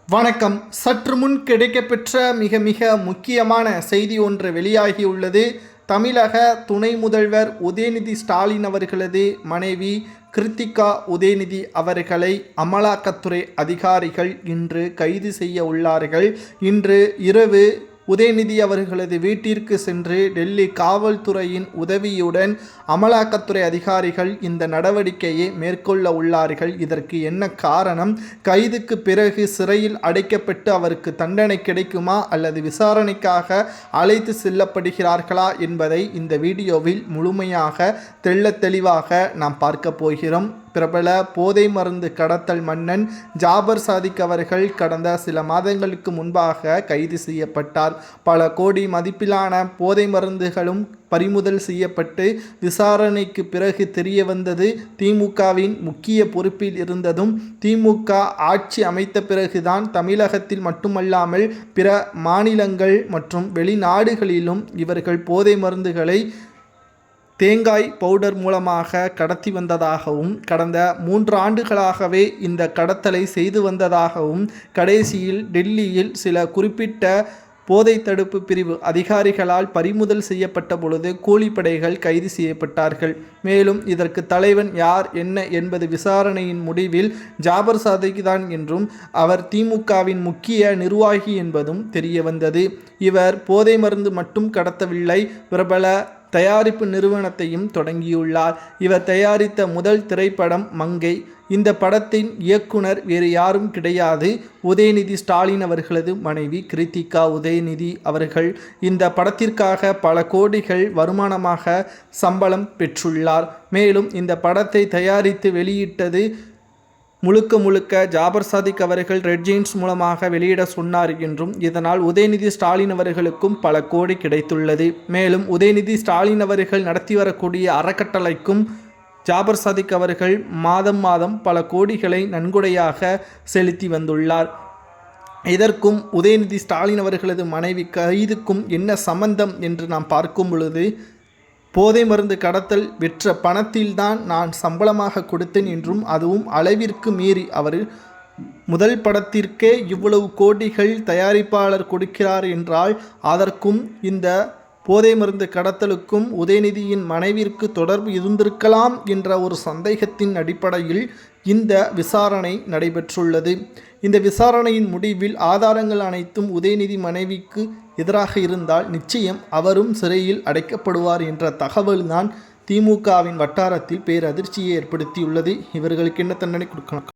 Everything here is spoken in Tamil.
வணக்கம். சற்று முன் கிடைக்கப்பெற்ற மிக மிக முக்கியமான செய்தி ஒன்று வெளியாகியுள்ளது. தமிழக துணை முதல்வர் உதயநிதி ஸ்டாலின் அவர்களது மனைவி கிருத்திகா உதயநிதி அவர்களை அமலாக்கத்துறை அதிகாரிகள் இன்று கைது செய்ய உள்ளார்கள். இன்று இரவு உதயநிதி அவர்களது வீட்டிற்கு சென்று டெல்லி காவல்துறையின் உதவியுடன் அமலாக்கத்துறை அதிகாரிகள் இந்த நடவடிக்கையை மேற்கொள்ள உள்ளார்கள். இதற்கு என்ன காரணம்? கைதுக்கு பிறகு சிறையில் அடைக்கப்பட்டு அவருக்கு தண்டனை கிடைக்குமா அல்லது விசாரணைக்காக அழைத்து செல்லப்படுகிறார்களா என்பதை இந்த வீடியோவில் முழுமையாக தெளிவாக நாம் பார்க்க போகிறோம். பிரபல போதை மருந்து கடத்தல் மன்னன் ஜாபர் சாதிக் அவர்கள் கடந்த சில மாதங்களுக்கு முன்பாக கைது செய்யப்பட்டார். பல கோடி மதிப்பிலான போதை மருந்துகளும் பறிமுதல் செய்யப்பட்டு விசாரணைக்கு பிறகு தெரிய வந்தது திமுகவின் முக்கிய பொறுப்பில் இருந்ததும் திமுக ஆட்சி அமைத்த பிறகுதான் தமிழகத்தில் மட்டுமல்லாமல் பிற மாநிலங்கள் மற்றும் வெளிநாடுகளிலும் இவர்கள் போதை மருந்துகளை தேங்காய் பவுடர் மூலமாக கடத்தி வந்ததாகவும் கடந்த 3 ஆண்டுகளாகவே இந்த கடத்தலை செய்து வந்ததாகவும் கடைசியில் டெல்லியில் சில குறிப்பிட்ட போதை தடுப்பு பிரிவு அதிகாரிகளால் பறிமுதல் செய்யப்பட்ட பொழுது கூலிப்படைகள் கைது செய்யப்பட்டார்கள். மேலும் இதற்கு தலைவன் யார் என்ன என்பது விசாரணையின் முடிவில் ஜாபர் சாதிக் தான் என்றும் அவர் திமுகவின் முக்கிய நிர்வாகி என்பதும் தெரிய வந்தது. இவர் போதை மருந்து மட்டும் கடத்தவில்லை, பிரபல தயாரிப்பு நிறுவனத்தையும் தொடங்கியுள்ளார். இவர் தயாரித்த முதல் திரைப்படம் மங்கை. இந்த படத்தின் இயக்குனர் வேறு யாரும் கிடையாது, உதயநிதி ஸ்டாலின் அவர்களது மனைவி கிருத்திகா உதயநிதி அவர்கள். இந்த படத்திற்காக பல கோடிகள் வருமானமாக சம்பளம் பெற்றுள்ளார். மேலும் இந்த படத்தை தயாரித்து வெளியிட்டது முழுக்க ஜாபர் சாதிக் அவர்கள் ரெட் ஜெயின்ஸ் மூலமாக வெளியிட சொன்னார் என்றும் இதனால் உதயநிதி ஸ்டாலின் அவர்களுக்கும் பல கோடி கிடைத்துள்ளது. மேலும் உதயநிதி ஸ்டாலின் அவர்கள் நடத்தி வரக்கூடிய அறக்கட்டளைக்கும் ஜாபர் சாதிக் அவர்கள் மாதம் பல கோடிகளை நன்கொடையாக செலுத்தி வந்துள்ளார். இதற்கும் உதயநிதி ஸ்டாலின் அவர்களது மனைவி கைதுக்கும் என்ன சம்பந்தம் என்று நாம் பார்க்கும் பொழுது, போதை மருந்து கடத்தல் விற்ற பணத்தில்தான் நான் சம்பளமாக கொடுத்தேன் என்றும் அதுவும் அளவிற்கு மீறி அவர் முதல் படத்திற்கே இவ்வளவு கோடிகள் தயாரிப்பாளர் கொடுக்கிறார் என்றால் அதற்கும் இந்த போதை மருந்து கடத்தலுக்கும் உதயநிதியின் மனைவிற்கு தொடர்பு இருந்திருக்கலாம் என்ற ஒரு சந்தேகத்தின் அடிப்படையில் இந்த விசாரணை நடைபெற்றுள்ளது. இந்த விசாரணையின் முடிவில் ஆதாரங்கள் அனைத்தும் உதயநிதி மனைவிக்கு எதிராக இருந்தால் நிச்சயம் அவரும் சிறையில் அடைக்கப்படுவார் என்ற தகவல்தான் திமுகவின் வட்டாரத்தில் பேரதிர்ச்சியை ஏற்படுத்தியுள்ளது. இவர்களுக்கு என்ன தண்டனை கொடுக்கலாம்?